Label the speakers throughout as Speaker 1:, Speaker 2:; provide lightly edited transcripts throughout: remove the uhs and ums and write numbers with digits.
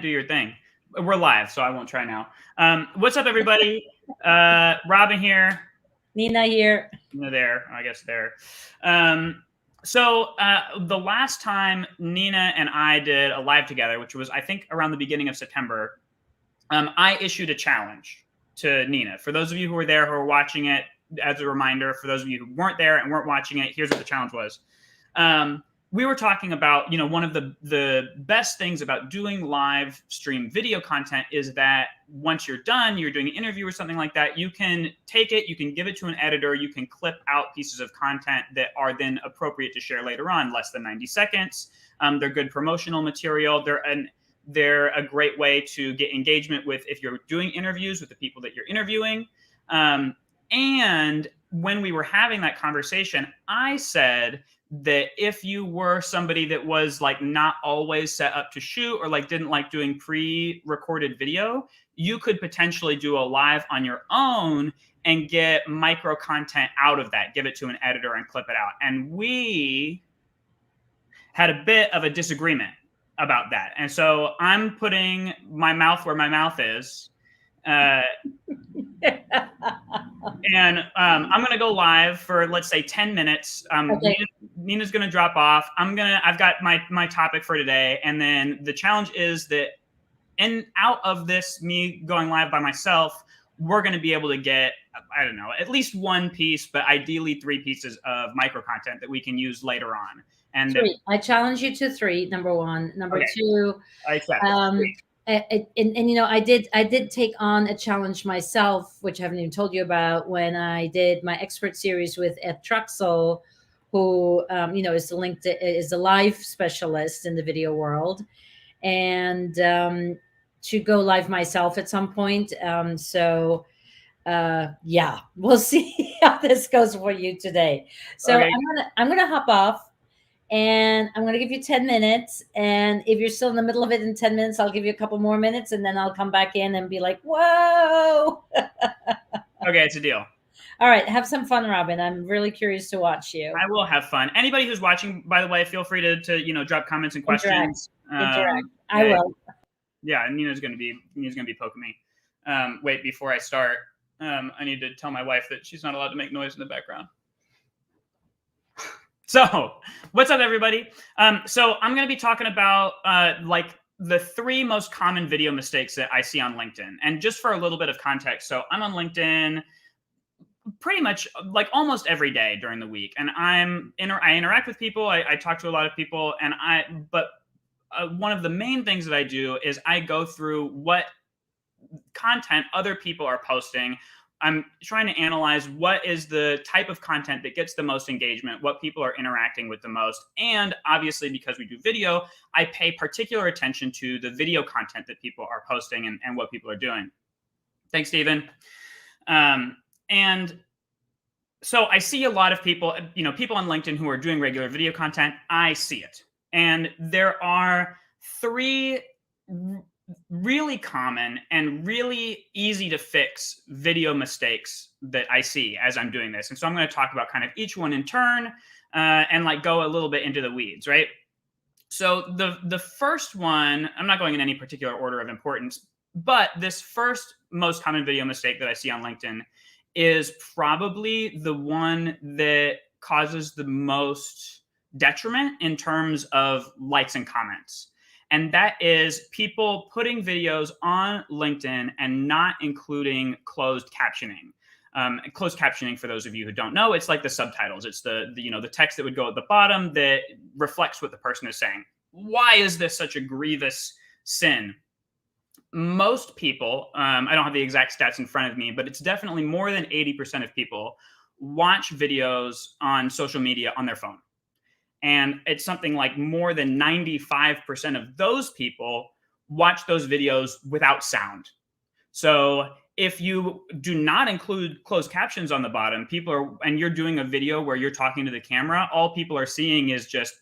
Speaker 1: do your thing. We're live, so I won't try now. What's up, everybody? Robin here.
Speaker 2: Nina here.
Speaker 1: There, I guess there. So the last time Nina and I did a live together, which was, I think, around the beginning of September, I issued a challenge to Nina. For those of you who were there, who are watching it, as a reminder, for those of you who weren't there and weren't watching it, here's what the challenge was. We were talking about, one of the best things about doing live stream video content is that once you're done, you're doing an interview or something like that, you can take it, you can give it to an editor, you can clip out pieces of content that are then appropriate to share later on, less than 90 seconds. They're good promotional material. They're a great way to get engagement with, if you're doing interviews with the people that you're interviewing. And when we were having that conversation, I said that if you were somebody that was like not always set up to shoot or like didn't like doing pre-recorded video, you could potentially do a live on your own and get micro content out of that, give it to an editor and clip it out. And we had a bit of a disagreement about that. And so I'm putting my mouth where my mouth is. And I'm going to go live for, let's say, 10 minutes. Okay. Nina's going to drop off. I've got my topic for today. And then the challenge is that out of this, me going live by myself, we're going to be able to get, I don't know, at least one piece, but ideally 3 pieces of micro content that we can use later on. And
Speaker 2: 3. I challenge you to 3. Number 1. Number 2.
Speaker 1: I accept.
Speaker 2: And I did take on a challenge myself, which I haven't even told you about, when I did my expert series with Ed Truxell, who is a live specialist in the video world, and to go live myself at some point. Yeah, we'll see how this goes for you today. So okay. I'm gonna hop off. And I'm going to give you 10 minutes. And if you're still in the middle of it in 10 minutes, I'll give you a couple more minutes. And then I'll come back in and be like, whoa.
Speaker 1: Okay, it's a deal.
Speaker 2: All right. Have some fun, Robin. I'm really curious to watch you.
Speaker 1: I will have fun. Anybody who's watching, by the way, feel free to drop comments and questions.
Speaker 2: Interact. I will.
Speaker 1: Yeah, Nina's going to be poking me. Wait, before I start, I need to tell my wife that she's not allowed to make noise in the background. So what's up, everybody? So I'm going to be talking about like the 3 most common video mistakes that I see on LinkedIn. And just for a little bit of context, so I'm on LinkedIn pretty much like almost every day during the week. And I interact with people. I talk to a lot of people. But one of the main things that I do is I go through what content other people are posting. I'm trying to analyze what is the type of content that gets the most engagement, what people are interacting with the most. And obviously, because we do video, I pay particular attention to the video content that people are posting and what people are doing. Thanks, Stephen. And so I see a lot of people, people on LinkedIn who are doing regular video content. I see it. And there are 3 really common and really easy to fix video mistakes that I see as I'm doing this. And so I'm going to talk about kind of each one in turn and like go a little bit into the weeds, right? So the first one, I'm not going in any particular order of importance, but this first most common video mistake that I see on LinkedIn is probably the one that causes the most detriment in terms of likes and comments. And that is people putting videos on LinkedIn and not including closed captioning. Closed captioning, for those of you who don't know, it's like the subtitles. It's the text that would go at the bottom that reflects what the person is saying. Why is this such a grievous sin? Most people, I don't have the exact stats in front of me, but it's definitely more than 80% of people watch videos on social media on their phone. And it's something like more than 95% of those people watch those videos without sound. So if you do not include closed captions on the bottom, and you're doing a video where you're talking to the camera, all people are seeing is just,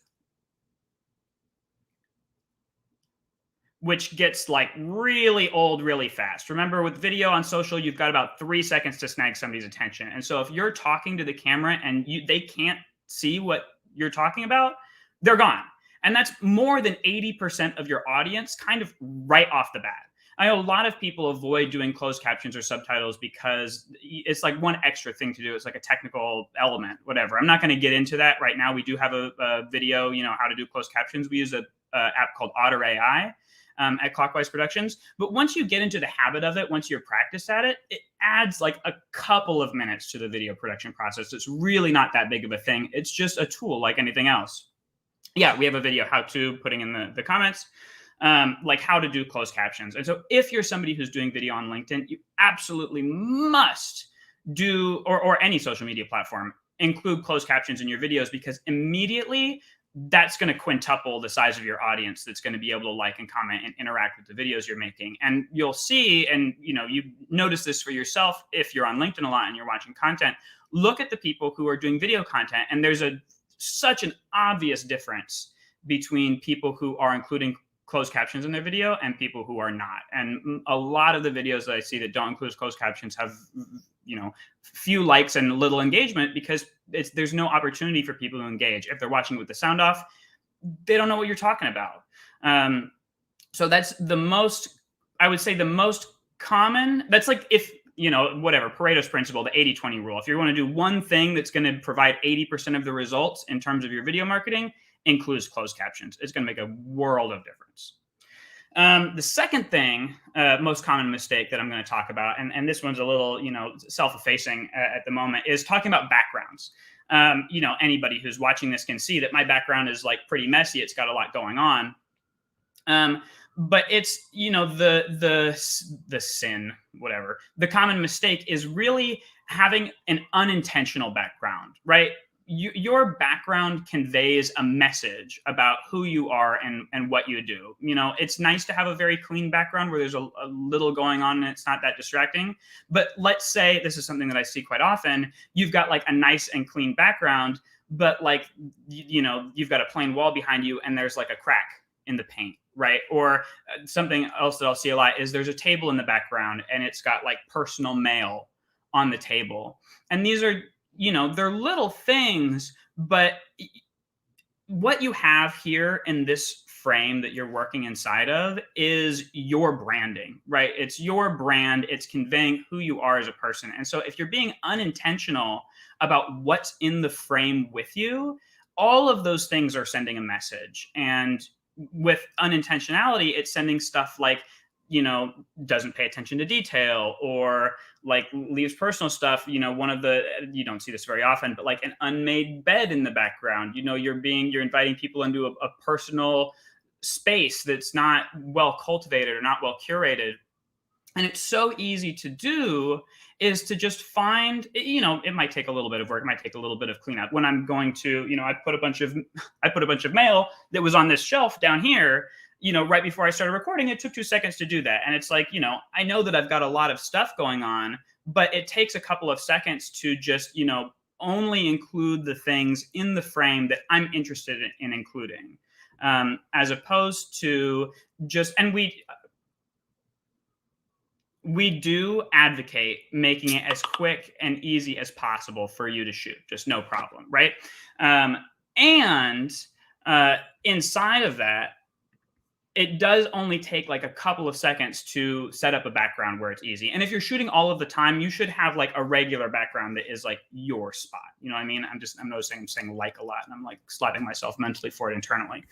Speaker 1: which gets like really old really fast. Remember, with video on social, you've got about 3 seconds to snag somebody's attention. And so if you're talking to the camera and they can't see what you're talking about, they're gone. And that's more than 80% of your audience kind of right off the bat. I know a lot of people avoid doing closed captions or subtitles because it's like one extra thing to do. It's like a technical element, whatever. I'm not going to get into that right now. We do have a video, how to do closed captions. We use a app called Otter AI at Clockwise Productions. But once you get into the habit of it, once you're practiced at it, it adds like a couple of minutes to the video production process. It's really not that big of a thing. It's just a tool like anything else. Yeah, we have a video how to putting in the comments. Like how to do closed captions. And so if you're somebody who's doing video on LinkedIn, you absolutely must do, or any social media platform, include closed captions in your videos, because immediately that's going to quintuple the size of your audience that's going to be able to like and comment and interact with the videos you're making. And you'll see, and you notice this for yourself if you're on LinkedIn a lot and you're watching content, look at the people who are doing video content, and there's such an obvious difference between people who are including closed captions in their video and people who are not. And a lot of the videos that I see that don't include closed captions have, few likes and little engagement because there's no opportunity for people to engage. If they're watching with the sound off, they don't know what you're talking about. So that's I would say the most common, that's like if, whatever, Pareto's principle, the 80-20 rule. If you're going to do one thing that's going to provide 80% of the results in terms of your video marketing, includes closed captions. It's going to make a world of difference. The second thing, most common mistake that I'm going to talk about, and this one's a little, self-effacing at the moment, is talking about backgrounds. Anybody who's watching this can see that my background is like pretty messy. It's got a lot going on. But it's, the sin, whatever. The common mistake is really having an unintentional background, right? Your background conveys a message about who you are and what you do. It's nice to have a very clean background where there's a little going on and it's not that distracting. But let's say, this is something that I see quite often, you've got like a nice and clean background, but like, you've got a plain wall behind you and there's like a crack in the paint, right? Or something else that I'll see a lot is there's a table in the background and it's got like personal mail on the table. And these are, they're little things, but what you have here in this frame that you're working inside of is your branding, right? It's your brand. It's conveying who you are as a person. And so if you're being unintentional about what's in the frame with you, all of those things are sending a message. And with unintentionality, it's sending stuff like, doesn't pay attention to detail, or like leaves personal stuff. You don't see this very often, but like an unmade bed in the background, you're inviting people into a personal space that's not well cultivated or not well curated. And it's so easy to do is to just find, it might take a little bit of work. It might take a little bit of cleanup. When I'm going to, I put a bunch of mail that was on this shelf down here, right before I started recording. It took 2 seconds to do that. And it's like, I know that I've got a lot of stuff going on, but it takes a couple of seconds to just, only include the things in the frame that I'm interested in including, as opposed to just, and we do advocate making it as quick and easy as possible for you to shoot, just no problem, right? And inside of that, it does only take like a couple of seconds to set up a background where it's easy. And if you're shooting all of the time, you should have like a regular background that is like your spot. You know what I mean? I'm noticing I'm saying like a lot, and I'm like slapping myself mentally for it internally.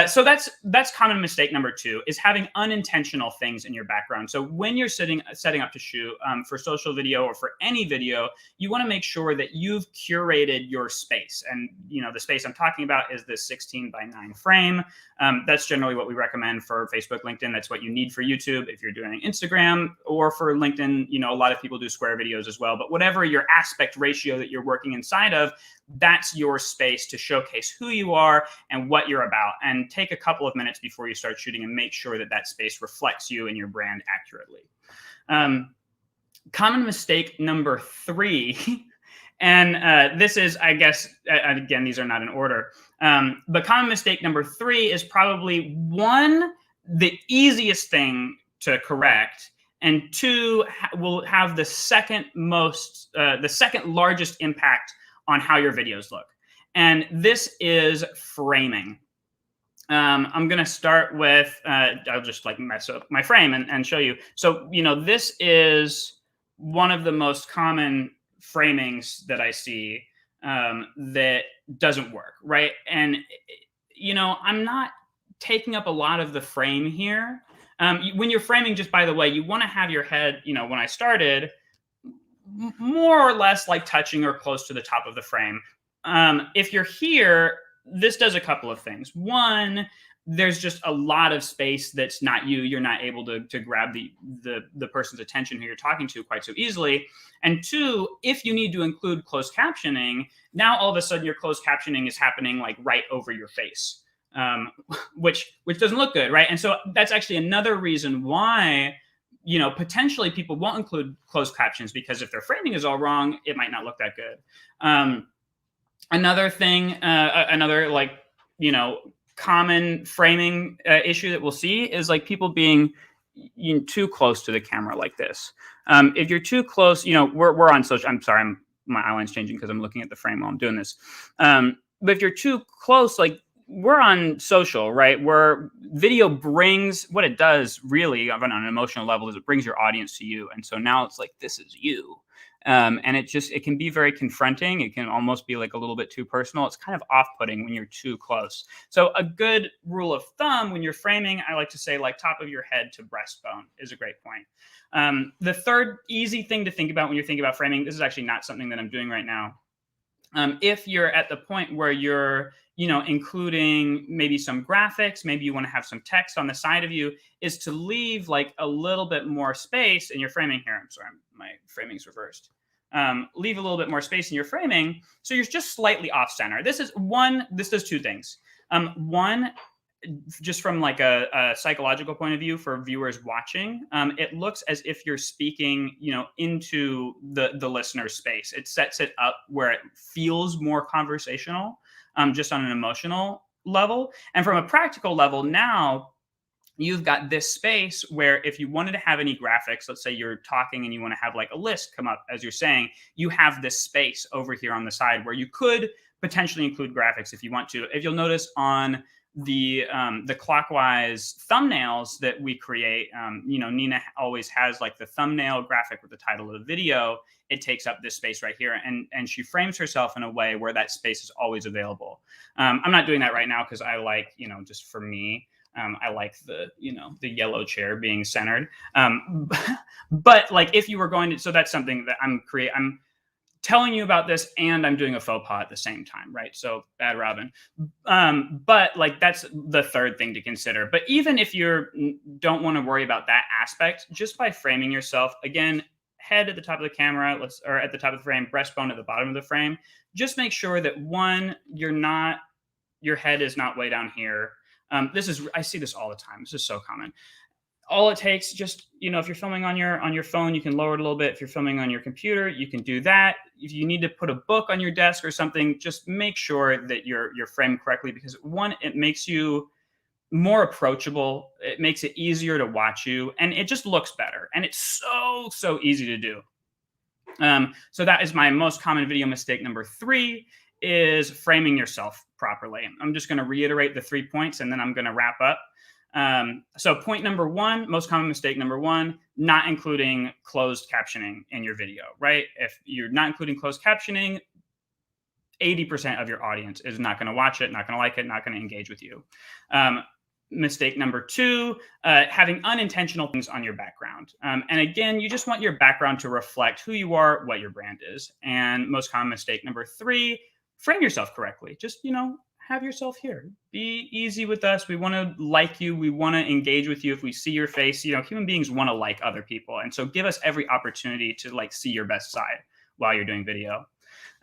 Speaker 1: So that's common mistake number 2, is having unintentional things in your background. So when you're setting up to shoot for social video or for any video, you want to make sure that you've curated your space. And the space I'm talking about is this 16:9 frame. That's generally what we recommend for Facebook, LinkedIn. That's what you need for YouTube. If you're doing Instagram, or for LinkedIn, a lot of people do square videos as well. But whatever your aspect ratio that you're working inside of, that's your space to showcase who you are and what you're about. And take a couple of minutes before you start shooting and make sure that that space reflects you and your brand accurately. Common mistake number 3, and this is, I guess, again, these are not in order. But common mistake number 3 is probably 1, the easiest thing to correct, and 2, will have the second largest impact on how your videos look. And this is framing. I'm going to start with, I'll just like mess up my frame and show you. So, this is one of the most common framings that I see that doesn't work, right? And, I'm not taking up a lot of the frame here. When you're framing, just by the way, you want to have your head, when I started, more or less like touching or close to the top of the frame. If you're here, this does a couple of things. One, there's just a lot of space that's not you. You're not able to grab the person's attention who you're talking to quite so easily. And two, if you need to include closed captioning, now all of a sudden your closed captioning is happening like right over your face, which doesn't look good, right? And so that's actually another reason why potentially people won't include closed captions, because if their framing is all wrong, it might not look that good. Another thing, another like, common framing issue that we'll see is like people being too close to the camera like this. If you're too close, we're on social. I'm sorry, my eyeline's changing because I'm looking at the frame while I'm doing this. But if you're too close, like we're on social, right? Where video brings, what it does really on an emotional level is it brings your audience to you. And so now it's like, this is you. And it can be very confronting. It can almost be like a little bit too personal. It's kind of off-putting when you're too close. So a good rule of thumb when you're framing, I like to say like top of your head to breastbone is a great point. The third easy thing to think about when you're thinking about framing, this is actually not something that I'm doing right now. If you're at the point where you're, including maybe some graphics, maybe you want to have some text on the side of you, is to leave like a little bit more space in your framing here. I'm sorry, my framing's reversed. Leave a little bit more space in your framing so you're just slightly off center. This does two things. One, just from like a psychological point of view for viewers watching, it looks as if you're speaking, into the listener's space. It sets it up where it feels more conversational, just on an emotional level. And from a practical level, now you've got this space where if you wanted to have any graphics, let's say you're talking and you want to have like a list come up as you're saying, you have this space over here on the side where you could potentially include graphics if you want to. If you'll notice on the clockwise thumbnails that we create, Nina always has like the thumbnail graphic with the title of the video. It takes up this space right here, and she frames herself in a way where that space is always available. I'm not doing that right now because I like, just for me, I like the yellow chair being centered. But like if you were going to, so that's something that I'm telling you about this and I'm doing a faux pas at the same time, right? So bad Robin. But like that's the third thing to consider. But even if you don't want to worry about that aspect, just by framing yourself, again, head at the top of the camera, or at the top of the frame, breastbone at the bottom of the frame, just make sure that one, your head is not way down here. I see this all the time. This is so common. All it takes, just, if you're filming on your phone, you can lower it a little bit. If you're filming on your computer, you can do that. If you need to put a book on your desk or something, just make sure that you're framed correctly, because one, it makes you more approachable. It makes it easier to watch you, and it just looks better. And it's so easy to do. So that is my most common video mistake. Number 3 is framing yourself properly. I'm just going to reiterate the 3 points, and then I'm going to wrap up. So point number 1, most common mistake number 1, not including closed captioning in your video, right? If you're not including closed captioning, 80% of your audience is not going to watch it, not going to like it, not going to engage with you. Mistake number 2, having unintentional things on your background. And again, you just want your background to reflect who you are, what your brand is. And most common mistake number 3, frame yourself correctly. Just, have yourself here. Be easy with us. We want to like you. We want to engage with you. If we see your face, human beings want to like other people. And so give us every opportunity to like see your best side while you're doing video.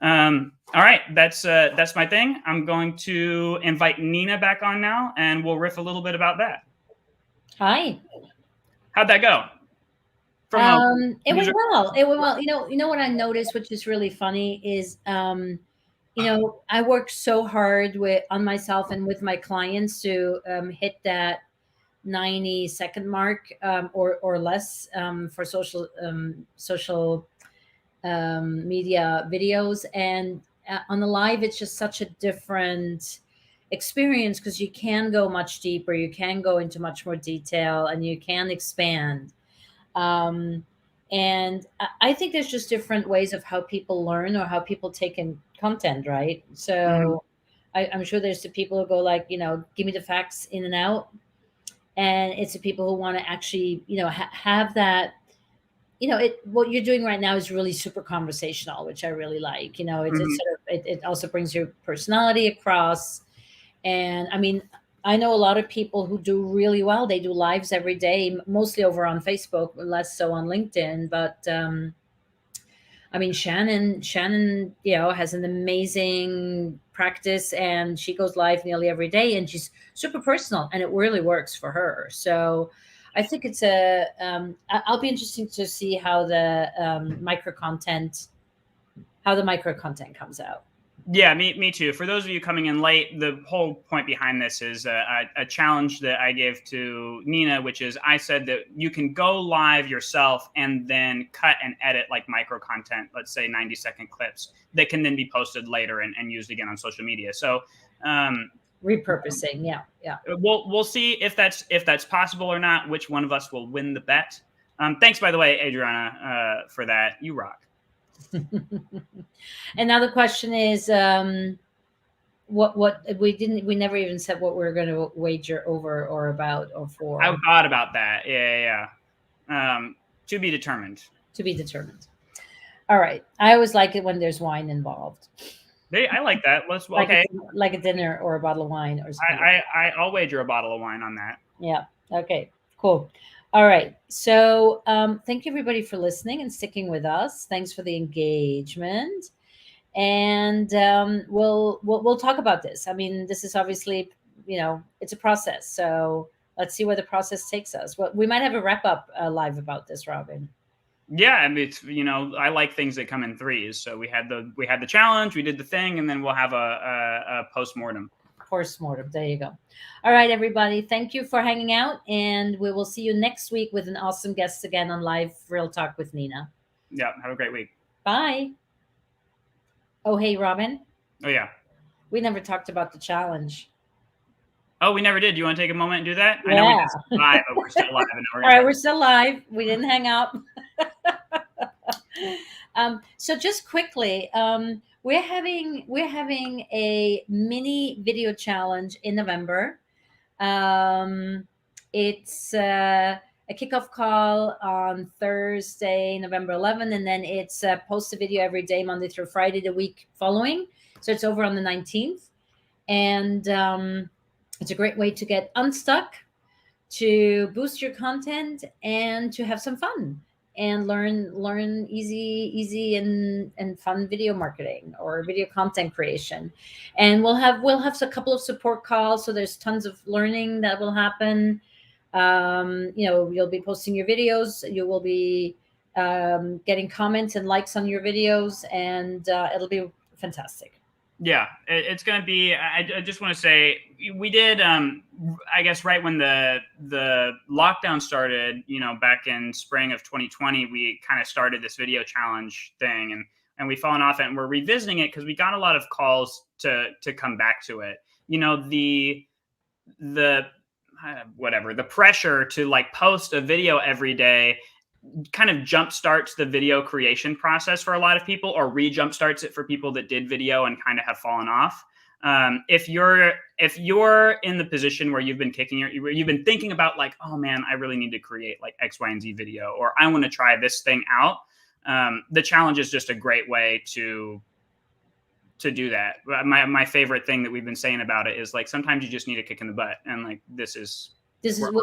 Speaker 1: All right, that's my thing. I'm going to invite Nina back on now, and we'll riff a little bit about that.
Speaker 2: Hi.
Speaker 1: How'd that go?
Speaker 2: It went well. It went well. You know what I noticed, which is really funny, is I work so hard on myself and with my clients to hit that 90-second mark or less for social media videos. And on the live, it's just such a different experience because you can go much deeper, you can go into much more detail, and you can expand. Um, and I think there's just different ways of how people learn or how people take in content, right?
Speaker 1: Mhm.
Speaker 2: So I'm sure there's the people who go like, give me the facts in and out, and it's the people who want to actually, have that. What you're doing right now is really super conversational, which I really like. It's
Speaker 1: Mhm.
Speaker 2: sort of it also brings your personality across. And I mean, I know a lot of people who do really well. They do lives every day, mostly over on Facebook, less so on LinkedIn. But I mean, Shannon, has an amazing practice, and she goes live nearly every day, and she's super personal, and it really works for her. So I think it's I'll be interested to see how the micro content comes out.
Speaker 1: Yeah, me too. For those of you coming in late, the whole point behind this is a challenge that I gave to Nina, which is I said that you can go live yourself and then cut and edit like micro content, let's say 90-second clips that can then be posted later and used again on social media. So um,
Speaker 2: Repurposing, yeah, yeah.
Speaker 1: we'll see if that's possible or not. Which one of us will win the bet? Thanks, by the way, Adriana, for that. You rock.
Speaker 2: And now the question is, what we never even said what we are going to wager over or about or
Speaker 1: I
Speaker 2: for.
Speaker 1: thought about that. Yeah. To be determined.
Speaker 2: To be determined. All right. I always like it when there's wine involved,
Speaker 1: I like that. Let's
Speaker 2: like
Speaker 1: okay.
Speaker 2: like a dinner or a bottle of wine or something like that.
Speaker 1: I'll wager a bottle of wine on that.
Speaker 2: Yeah. Okay. Cool. All right. So thank you everybody for listening and sticking with us. Thanks for the engagement. And we'll talk about this. I mean, this is obviously, it's a process. So let's see where the process takes us. Well, we might have a wrap up live about this, Robin.
Speaker 1: Yeah, I mean, it's I like things that come in threes. So we had the challenge, we did the thing, and then we'll have a post mortem.
Speaker 2: Post-mortem. There you go. All right, everybody. Thank you for hanging out, and we will see you next week with an awesome guest again on Live Real Talk with Nina.
Speaker 1: Yeah, have a great week.
Speaker 2: Bye. Oh, hey, Robin.
Speaker 1: Oh yeah.
Speaker 2: We never talked about the challenge.
Speaker 1: Oh, we never did. You want to take a moment and do that?
Speaker 2: Yeah.
Speaker 1: I know we did live, but we're still live.
Speaker 2: All right, we're still live. We didn't hang up. So just quickly, we're having a mini video challenge in November. It's a kickoff call on Thursday, November 11th, and then it's post a video every day, Monday through Friday, the week following. So it's over on the 19th, and it's a great way to get unstuck, to boost your content, and to have some fun and learn easy and fun video marketing or video content creation. And we'll have a couple of support calls, so there's tons of learning that will happen. You'll be posting your videos, you will be getting comments and likes on your videos, and it'll be fantastic.
Speaker 1: Yeah, it's going to be. I just want to say we did. I guess right when the lockdown started, back in spring of 2020, we kind of started this video challenge thing, and we've fallen off it, and we're revisiting it because we got a lot of calls to come back to it. The whatever the pressure to like post a video every day kind of jump starts the video creation process for a lot of people, or re-jump starts it for people that did video and kind of have fallen off. If you're in the position where you've been you've been thinking about like, oh man, I really need to create like X, Y, and Z video, or I want to try this thing out. The challenge is just a great way to do that. My favorite thing that we've been saying about it is like sometimes you just need a kick in the butt, and like this is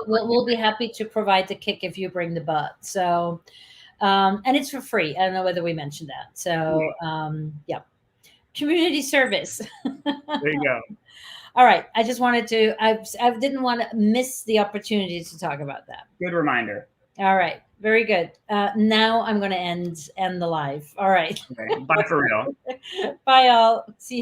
Speaker 2: we'll be happy to provide the kick if you bring the butt. So and it's for free. I don't know whether we mentioned that. So yeah, community service.
Speaker 1: There you go.
Speaker 2: All right, I just wanted to I didn't want to miss the opportunity to talk about that.
Speaker 1: Good reminder.
Speaker 2: All right, very good. Now I'm going to end the live. All right.
Speaker 1: Okay. Bye for real.
Speaker 2: Bye all. See you.